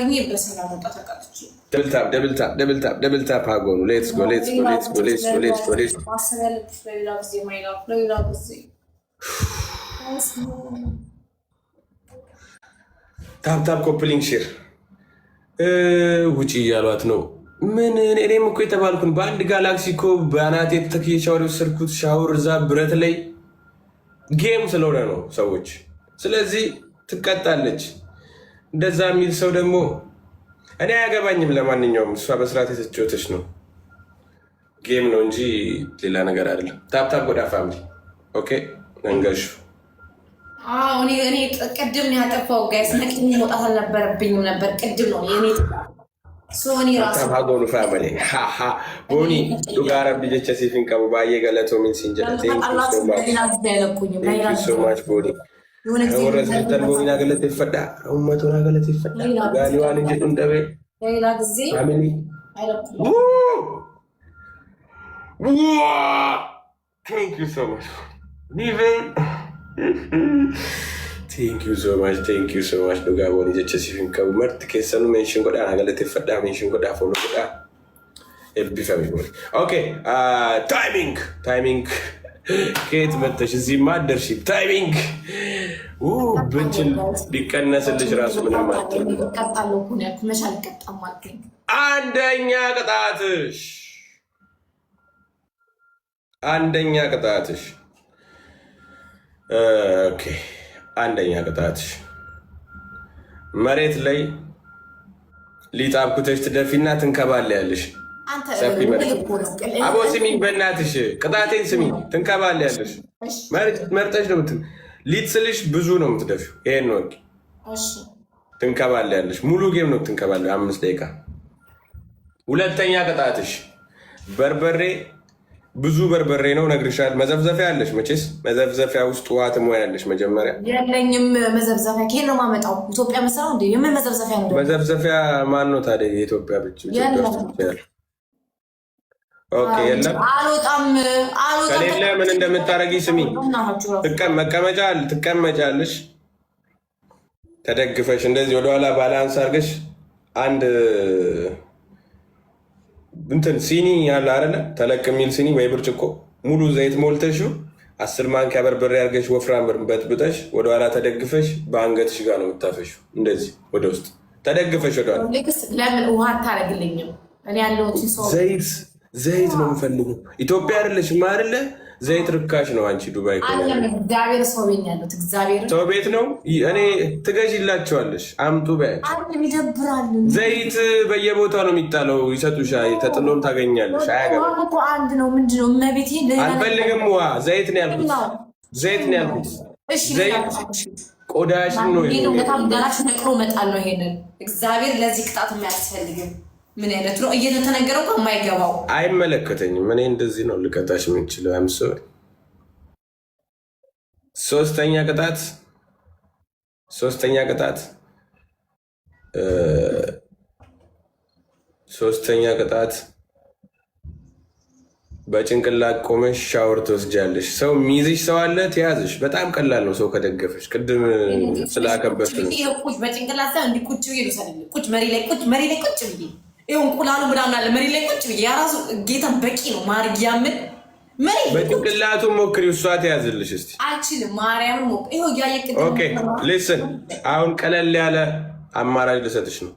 ሆኜ በሰላም ወጣ ተቃጥቼ double tap አጎኑ let's go ማሰብ ያለብሽ ለሌላ ጊዜ ማይላፍ ለሌላ ጊዜ ታፕ ኮፕሊንግ ሼር ውጪ እያሏት ነው። ምን እኔም እኮ የተባልኩን በአንድ ጋላክሲ እኮ በአናቴ ተክዬ ሻወር የወሰድኩት ሻወር እዛ ብረት ላይ ጌም ስለሆነ ነው ሰዎች። ስለዚህ ትቀጣለች። እንደዛ የሚል ሰው ደግሞ እኔ አያገባኝም። ለማንኛውም እሷ በስርዓት የተጫወተች ነው። ጌም ነው እንጂ ሌላ ነገር አይደለም። ታፕታፕ ጎዳ ፋሚሊ ኦኬ መንገሹ እኔ ቅድም ነው ያጠፋው ጋይስ። ነቅኝ መውጣት አልነበረብኝም ነበር። ቅድም ነው የኔ ሶኒ ራሱ ታባጎኑ ፋሚሊ ሃሃ ቦኒ ዱጋራ ቢጀቸ ሲፊን ቀቡ ባየ ገለቶ ምን ሲንጀት አላህ ሶ ማች ቦኒ ወረዝ ተልቦና ገለተ ይፈዳ ኡመቱና ገለተ ይፈዳ ጋሊዋን እንጂ እንደበ ሌላ ጊዜ ፋሚሊ አይደለም። Thank you so much. Even thank you so much Duga boni jecha sifin kabu mart kesanu mention goda nagalete fada mention goda follow goda ebbi family boni okay timing kate መተሽ እዚህ ማደርሺፕ ታይሚንግ ብንችል ቢቀነስልሽ ራሱ ምንም አትልም። ቀጣለው ኩን ያልኩ መቻል ቀጣም አልከኝ። አንደኛ ቅጣትሽ ኦኬ አንደኛ ቅጣትሽ መሬት ላይ ሊጣብኩተሽ ትደፊና ትንከባለያለሽ። አቦ ስሚኝ በእናትሽ ቅጣቴን ስሚኝ። ትንከባለያለሽ መርጠሽ ነው ሊጥ ስልሽ ብዙ ነው የምትደፊው። ይሄን ነው ትንከባለያለሽ። ሙሉ ጌም ነው ትንከባለ 5 ደቂቃ። ሁለተኛ ቅጣትሽ በርበሬ ብዙ በርበሬ ነው ነግርሻል። መዘፍዘፊያ አለሽ መቼስ መዘፍዘፊያ ውስጥ ውሃ ትሞያለሽ። መጀመሪያ የለኝም መዘፍዘፊያ ከየት ነው የማመጣው? ኢትዮጵያ መሰራው እንዴ? የምን መዘፍዘፊያ ነው? መዘፍዘፊያ ማን ነው ታዲያ? የኢትዮጵያ ብቻ ኦኬ የለም። አልወጣም ከሌለ ምን እንደምታረጊ ስሚ። መቀመጫ ትቀመጫለሽ ተደግፈሽ እንደዚህ ወደኋላ ባላንስ አድርገሽ አንድ እንትን ሲኒ ያለ አይደለ? ተለቅ የሚል ሲኒ ወይ ብርጭቆ ሙሉ ዘይት ሞልተሽው 10 ማንኪያ በርበሬ አድርገሽ ወፍራም በጥብጠሽ ወደኋላ ተደግፈሽ በአንገትሽ ጋር ነው የምታፈሽው። እንደዚህ ወደ ውስጥ ተደግፈሽ ወደኋላ። ለምን ውሃ አታረግልኝም? እኔ ያለሁት ዘይት ነው የምፈልገው። ኢትዮጵያ አይደለሽም አይደለ? ዘይት ርካሽ ነው። አንቺ ዱባይ እግዚአብሔር ሰው ቤት ያለው እግዚአብሔር ሰው ቤት ነው። እኔ ትገዢላቸዋለሽ አምጡ በያቸው። ይደብራል። ዘይት በየቦታው ነው የሚጣለው። ይሰጡሻል። ተጥሎም ታገኛለሽ። አያገባም እኮ አንድ ነው። ምንድነው መቤቴ? አልፈልግም። ዋ ዘይት ነው ያልኩት። ዘይት ቆዳሽን ነው ጋራሽ ነቅሎ መጣል ነው። ይሄንን እግዚአብሔር ለዚህ ቅጣት የሚያስፈልግም ምን አይነት ነው እየተነገረው እኮ የማይገባው አይመለከተኝም። እኔ እንደዚህ ነው ልቀጣሽ የምንችለው። አምሶ ሶስተኛ ቅጣት በጭንቅላት ቆመሽ ሻወር ትወስጃለሽ። ሰው የሚይዝሽ ሰው አለ ትያዝሽ። በጣም ቀላል ነው። ሰው ከደገፈሽ ቅድም ስላከበሽ ነው። በጭንቅላት እንዲ ቁጭ ቁጭ መሪ ላይ ቁጭ ብዬ ይሁን እንቁላሉ ምናምን አለ መሬት ላይ ቁጭ ብዬ ያራሱ ጌታን በቂ ነው። ማርያምን መሬት በጭንቅላቱ ሞክሪው። እሷ ትያዝልሽ እስቲ። አልችልም። ማርያምን ሞክሪ። ይኸው እያየቅድ ኦኬ ሊስን አሁን ቀለል ያለ አማራጭ ልሰጥሽ ነው።